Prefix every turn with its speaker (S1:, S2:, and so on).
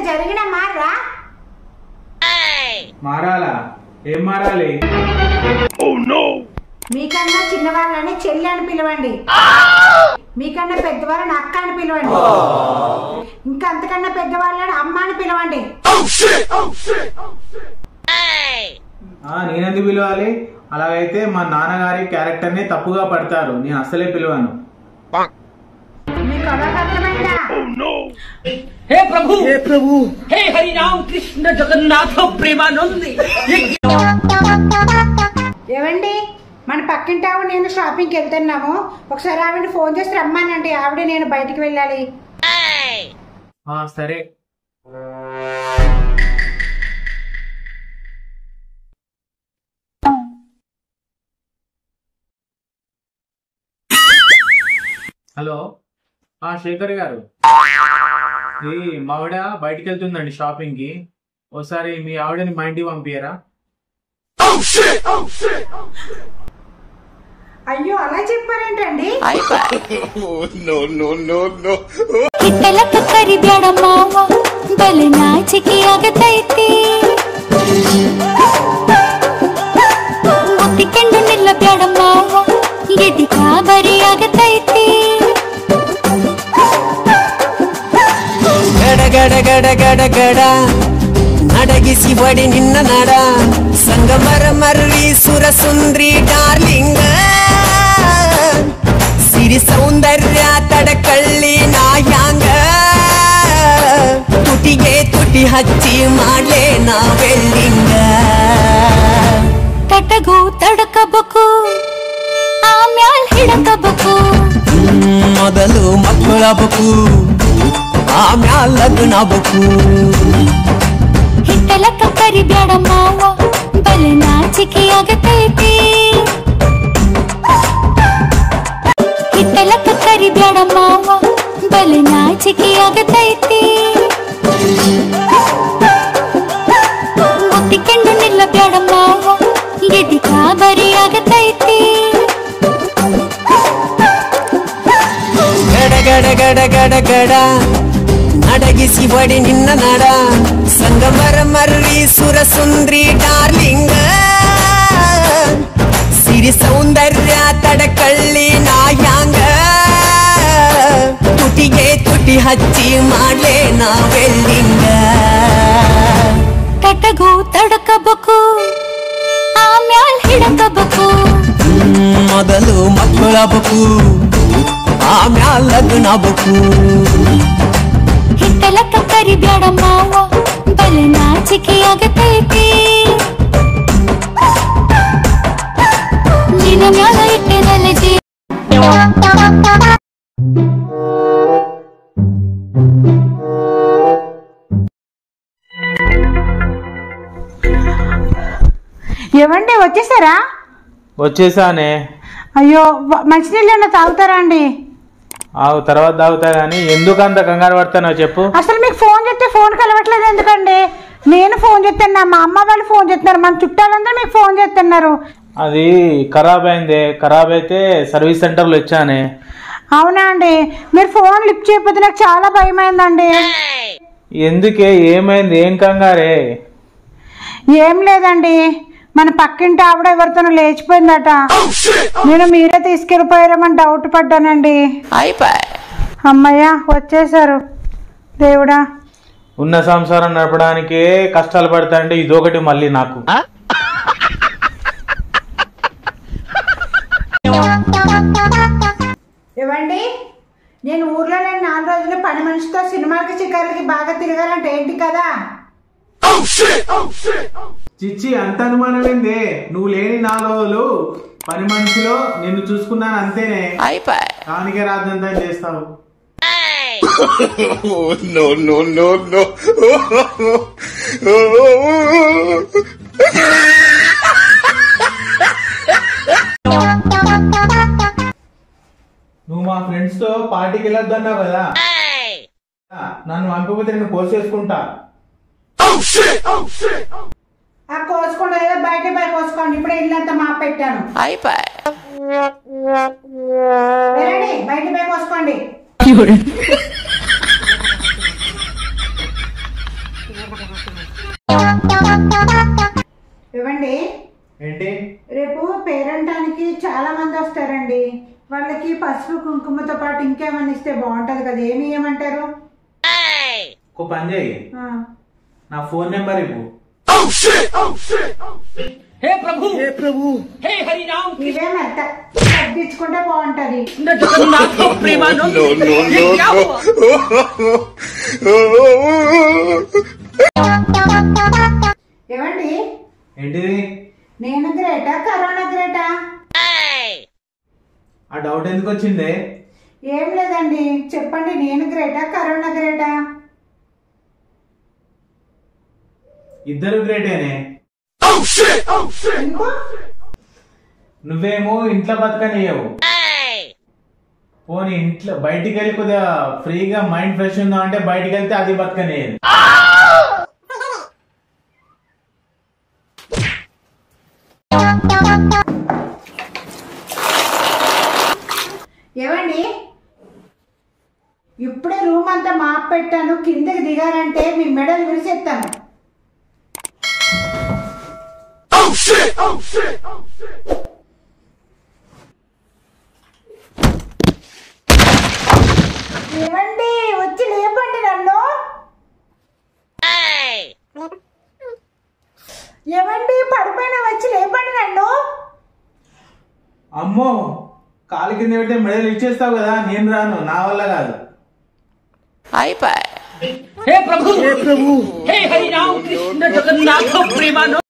S1: జరిగినా మారా
S2: మారాలా? ఏం మారాలి?
S1: మీకన్నా చిన్నవాళ్ళని చెల్లి అని పిలవండి, మీకన్నా పెద్దవాళ్ళని అక్క అని పిలవండి, ఇంకా అంతకన్నా పెద్దవాళ్ళని అమ్మ అని పిలవండి.
S2: నేనెందుకు పిలవాలి? అలాగైతే మా నాన్నగారి క్యారెక్టర్ ని తప్పుగా పడతారు. నేను అసలే పిలవాను.
S1: మీకు అలాగ అర్థమైందా?
S3: हे प्रभु हे हरि राम कृष्ण जगन्नाथ प्रेमानंद.
S1: ఏవండి, మన పక్కింటి ఆవిడ నేను షాపింగ్కి వెళ్తున్నాము, ఒకసారి ఆవిడ ఫోన్ చేసి రమ్మానండి. ఆవిడ నేను బయటికి వెళ్ళాలి.
S2: సరే. హలో, శేఖర్ గారు, ఈ మా ఆవిడ బయటికి వెళ్తుందండి షాపింగ్ కి. ఒకసారి మీ ఆవిడని మా ఇంటికి పంపించరా?
S1: అయ్యో, అలా చెప్పారేంటండి?
S4: ಗಡ ಗಡ ಗಡ ಗಡ ನಡಗಿಸಿ ಬಡಿ ನಿನ್ನ ನಡ ಸಂಗಮರ ಮರ್ರಿ ಸುರ ಸುಂದ್ರಿ ಡಾರ್ಲಿಂಗ ಸಿರಿ ಸೌಂದರ್ಯ ತಡಕಳ್ಳಿ ನಾಯಾಂಗ ತುಟಿಗೆ ತುಟಿ ಹಚ್ಚಿ ಮಾಡ್ಲೇ ನಾವೆಲ್ಲಿಂಗ ತಟಗೂ ತಡಕಬೇಕು ಆಮ್ಯಾಲ್ ಹಿಡಕಬೇಕು ಮೊದಲು ಮಕ್ಕಳಬೇಕು ಆಮ್ಯಾಲ ಲಗ್ನಬೇಕು ಹಿಟ್ಟಲಕ್ಕ ಕರಿಬ್ಯಾಡ ಮಾವ ಬಲೆ ನಾಚಿಕೆ ಆಗತೈತಿ ಹಿಟ್ಟಲಕ್ಕ ಕರಿಬ್ಯಾಡ ಮಾವ ಬಲೆ ನಾಚಿಕೆ ಆಗತೈತಿ ಮುತ್ತಿಕೊಂಡು ನಿಲ್ಲಬ್ಯಾಡ ಮಾವ ಗೆದಿ ಕಾಬರಿ ಆಗತೈತಿ ಗಡ ಗಡ ಗಡ ಗಡ ಗಡ ನಡಗಿಸಿ ಬಡಿ ನಿನ್ನ ನಡ ಸಂಗಮರ ಮರ್ರಿ ಸುರ ಸುಂದ್ರಿ ಡಾರ್ಲಿಂಗ ಸಿರಿ ಸೌಂದರ್ಯ ತಡಕಳ್ಳಿ ನಾಯಾಂಗ ತುಟಿಗೆ ತುಟಿ ಹಚ್ಚಿ ಮಾಡ್ಲೇ ನಾವೆಲ್ಲಿಂಗ ತಟಗೂ ತಡಕಬೇಕು ಆಮ್ಯಾಲ್ ಹಿಡಕಬೇಕು ಮೊದಲು ಮಕ್ಕಳಬೇಕು ಆಮ್ಯಾಲ್ ಲಗ್ನಬೇಕು ಹಿಟ್ಟಲಕ್ಕ ಕರಿಬ್ಯಾಡ ಮಾವ ಬಲೆ ನಾಚಿಕೆ ಆಗತೈತಿ ನಿನ್ನ ಮ್ಯಾಲ ಇಟ್ಟೆನಲ್ಲ ಜೀವ
S1: ఏవండి, వచ్చేసారా?
S2: వచ్చేసానే.
S1: అయ్యో, మంచినీళ్ళు ఏమన్నా తాగుతారా అండి?
S2: తర్వాత తాగుతా గానీ ఎందుకు అంత కంగారు పడతానో చెప్పు.
S1: అసలు మీకు ఫోన్ చేస్తే ఫోన్ కలవట్లేదు ఎందుకండి? నేను ఫోన్ చేస్తున్నా, మా అమ్మ వాళ్ళు ఫోన్ చేస్తున్నారు, మన చుట్టాలందరూ మీకు ఫోన్ చేస్తున్నారు.
S2: అది ఖరాబ్ అయింది. ఖరాబ్ అయితే సర్వీస్ సెంటర్లో ఇచ్చానే.
S1: అవునా అండి? మీరు ఫోన్ లిఫ్ట్ చేయకపోతే నాకు చాలా భయం అయిందండి.
S2: ఎందుకే? ఏమైంది? ఏం కంగారే?
S1: ఏం లేదండి, మన పక్కింటి ఆవిడ ఎవరితోనో లేచిపోయిందట. నేను మీరే తీసుకెళ్ళిపోయారేమని డౌట్ పడ్డానండి. అమ్మయ్య, వచ్చేసారు. దేవుడా,
S2: ఉన్న సంసారం నడపడానికే కష్టాలు పడతాంటే ఇదొకటి మళ్ళీ నాకు.
S1: ఇవ్వండి, నేను ఊర్లో నేను 4 రోజులు పని మనిషితో సినిమాలకి చికార్లకి బాగా తిరగాలంటే ఏంటి కదా?
S2: చిచ్చి, అంత అనుమానం ఏందే? నువ్వు లేని 4 రోజులు పని మనిషిలో నిన్ను చూసుకున్నాను అంతేనే. దానికే రాద్దంతా చేస్తావు. నువ్వు మా ఫ్రెండ్స్ తో పార్టీకి వెళ్ళొద్దన్నావు కదా, నన్ను పంపకపోతే నేను కోసేసుకుంటా.
S1: కోసుకోండి, ఏదో బయట కోసుకోండి. ఇప్పుడే ఇల్లంతా మా పెట్టాను. బయట కోసుకోండి. ఇవ్వండి.
S2: ఏంటి?
S1: రేపు పేరంటానికి చాలా మంది వస్తారండి. వాళ్ళకి పసుపు కుంకుమతో పాటు ఇంకేమన్నా ఇస్తే బాగుంటది కదా, ఏమి ఇవ్వమంటారు?
S2: ఒక పని చేయి, నా ఫోన్ నెంబర్ ఇవ్వు.
S3: हे प्रभु हे हरि नाम
S1: ఇవేమంత తగ్గించుకుంటే బాగుంటది.
S3: कृष्ण जगन्नाथ प्रेमानंद ये क्या हुआ?
S1: ఏమండి,
S2: ఏంటిది?
S1: నేను గ్రేటా కరోనా గ్రేటా?
S2: ఆ డౌట్ ఎందుకు వచ్చింది?
S1: ఏం లేదండి, చెప్పండి, నేను గ్రేటా కరోనా గ్రేటా?
S2: ఇద్దరు గ్రేటేనే.
S1: ఎందుకు?
S2: నువ్వేమో ఇంట్లో బతకనియవు, పోనీ ఇంట్లో బయటికి వెళ్ళి కొద్దిగా ఫ్రీగా మైండ్ ఫ్రెష్ ఉందా అంటే బయటికి వెళ్తే అది బతకనియదు.
S1: ఏమండి, ఇప్పుడే రూమ్ అంతా మాప్ పెట్టాను, కిందకి దిగారంటే మీ మెడలు విరిసేస్తాను. ఏమండి, వచ్చి లేపండి నన్ను. ఏమండి, పడిపోయినా వచ్చి లేపండి నన్ను.
S2: అమ్మో, కాలు కింద పెడితే మెడలు ఇచ్చేస్తావు కదా, నేను రాను, నా వల్ల కాదు.
S3: हे प्रभु हे हरि नाम कृष्ण जगन्नाथ प्रेमानंद